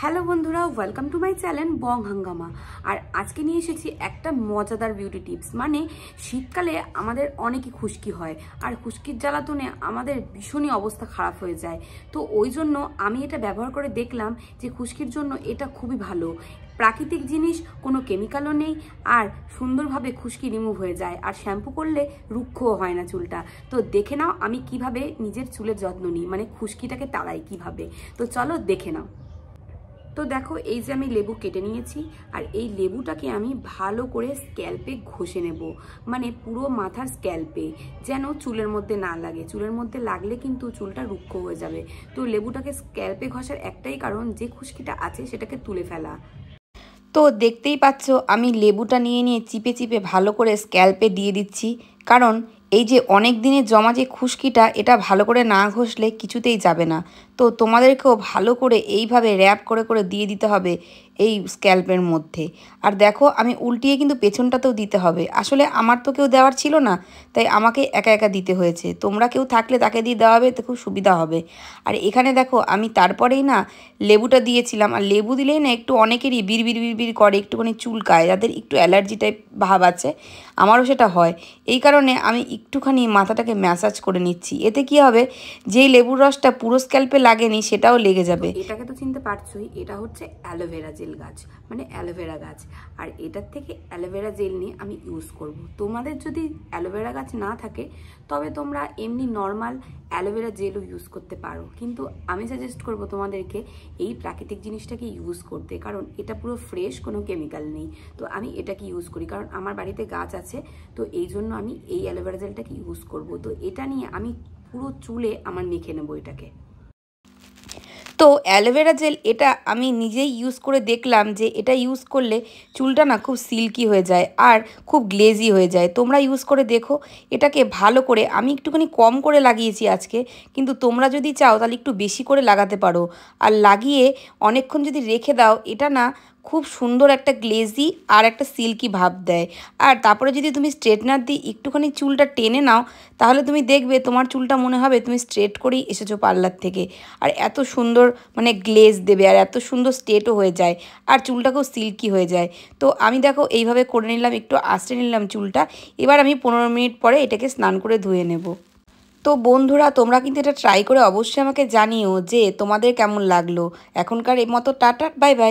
Hello বন্ধুরা, welcome to my channel বং হাঙ্গামা। আর আজকে নিয়ে এসেছি একটা মজাদার বিউটি টিপস। মানে শীতকালে আমাদের অনেকই খুশকি হয়, আর খুশকির জ্বালাতনে আমাদের ভীষণই অবস্থা খারাপ হয়ে যায়। তো ওই জন্য আমি এটা ব্যবহার করে দেখলাম যে খুশকির জন্য এটা খুবই ভালো। প্রাকৃতিক জিনিস, কোনো কেমিক্যালও নেই, আর সুন্দরভাবে খুশকি রিমুভ হয়ে যায়, আর শ্যাম্পু করলে রুক্ষও হয় না চুলটা। তো দেখে নাও আমি কিভাবে নিজের চুলের যত্ন নিই, মানে খুশকিটাকে তাড়াই কিভাবে। তো চলো দেখে নাও। তো দেখো, এই যে আমি লেবু কেটে নিয়েছি, আর এই লেবুটাকে আমি ভালো করে স্ক্যাল্পে ঘষে নেব, মানে পুরো মাথার স্ক্যাল্পে, যেন চুলের মধ্যে না লাগে। চুলের মধ্যে লাগলে কিন্তু চুলটা রুক্ষ হয়ে যাবে। তো লেবুটাকে স্ক্যাল্পে ঘষার একটাই কারণ, যে খুশকিটা আছে সেটাকে তুলে ফেলা। তো দেখতেই পাচ্ছ আমি লেবুটা নিয়ে চিপে চিপে ভালো করে স্ক্যাল্পে দিয়ে দিচ্ছি, কারণ এই যে অনেক দিনের জমা যে খুশকিটা, এটা ভালো করে না ঘষলে কিছুতেই যাবে না। তো তোমাদেরকেও ভালো করে এইভাবে র্যাপ করে করে দিয়ে দিতে হবে এই স্ক্যাল্পের মধ্যে। আর দেখো, আমি উল্টিয়ে কিন্তু পেছনটাতেও দিতে হবে। আসলে আমার তো কেউ দেওয়ার ছিল না, তাই আমাকে একা একা দিতে হয়েছে। তোমরা কেউ থাকলে তাকে দিয়ে দেওয়া হবে, তো খুব সুবিধা হবে। আর এখানে দেখো, আমি তারপরেই না লেবুটা দিয়েছিলাম। আর লেবু দিলেই না একটু অনেকেরই বিড়বিড় বিড়বিড় করে, একটুখানি চুলকায়, যাদের একটু অ্যালার্জি টাইপ ভাব আছে। আমারও সেটা হয়। এই কারণে আমি একটুখানি মাথাটাকে ম্যাসাজ করে নিচ্ছি। এতে কি হবে, যেই লেবুর রসটা পুরো স্ক্যাল্পে লাগেনি সেটাও লেগে যাবে। এটাকে তো চিনতে পারছোই, এটা হচ্ছে অ্যালোভেরা জেল গাছ, মানে অ্যালোভেরা গাছ। আর এটার থেকে অ্যালোভেরা জেল নিয়ে আমি ইউজ করব। তোমাদের যদি অ্যালোভেরা গাছ না থাকে, তবে তোমরা এমনি নর্মাল অ্যালোভেরা জেলও ইউজ করতে পারো। কিন্তু আমি সাজেস্ট করব তোমাদেরকে এই প্রাকৃতিক জিনিসটাকে ইউজ করতে, কারণ এটা পুরো ফ্রেশ, কোনো কেমিক্যাল নেই। তো আমি এটাকে ইউজ করি, কারণ আমার বাড়িতে গাছ আছে। তো এই জন্য আমি এই অ্যালোভেরা জেলটাকে ইউজ করব। তো এটা নিয়ে আমি পুরো চুলে আমার মেখে নেবো এটাকে। তো অ্যালোভেরা জেল এটা আমি নিজেই ইউজ করে দেখলাম যে এটা ইউজ করলে চুলটা না খুব সিল্কি হয়ে যায়, আর খুব গ্লেজি হয়ে যায়। তোমরা ইউজ করে দেখো এটাকে ভালো করে। আমি একটুখানি কম করে লাগিয়েছি আজকে, কিন্তু তোমরা যদি চাও তাহলে একটু বেশি করে লাগাতে পারো। আর লাগিয়ে অনেকক্ষণ যদি রেখে দাও, এটা না খুব সুন্দর একটা গ্লেজি আর একটা সিল্কি ভাব দেয়। আর তারপরে যদি তুমি স্ট্রেটনার দিয়ে একটুখানি চুলটা টেনে নাও, তাহলে তুমি দেখবে তোমার চুলটা মনে হবে তুমি স্ট্রেট করেই এসেছো পার্লার থেকে। আর এত সুন্দর মানে গ্লেজ দেবে, আর এত সুন্দর স্ট্রেটও হয়ে যায়, আর চুলটাকেও সিল্কি হয়ে যায়। তো আমি দেখো এইভাবে করে নিলাম, একটু আঁচড়ে নিলাম চুলটা। এবার আমি 15 মিনিট পরে এটাকে স্নান করে ধুয়ে নেব। তো বন্ধুরা, তোমরা কিন্তু এটা ট্রাই করে অবশ্যই আমাকে জানিও যে তোমাদের কেমন লাগলো। এখনকার এই মতো টাটা, বাই বাই।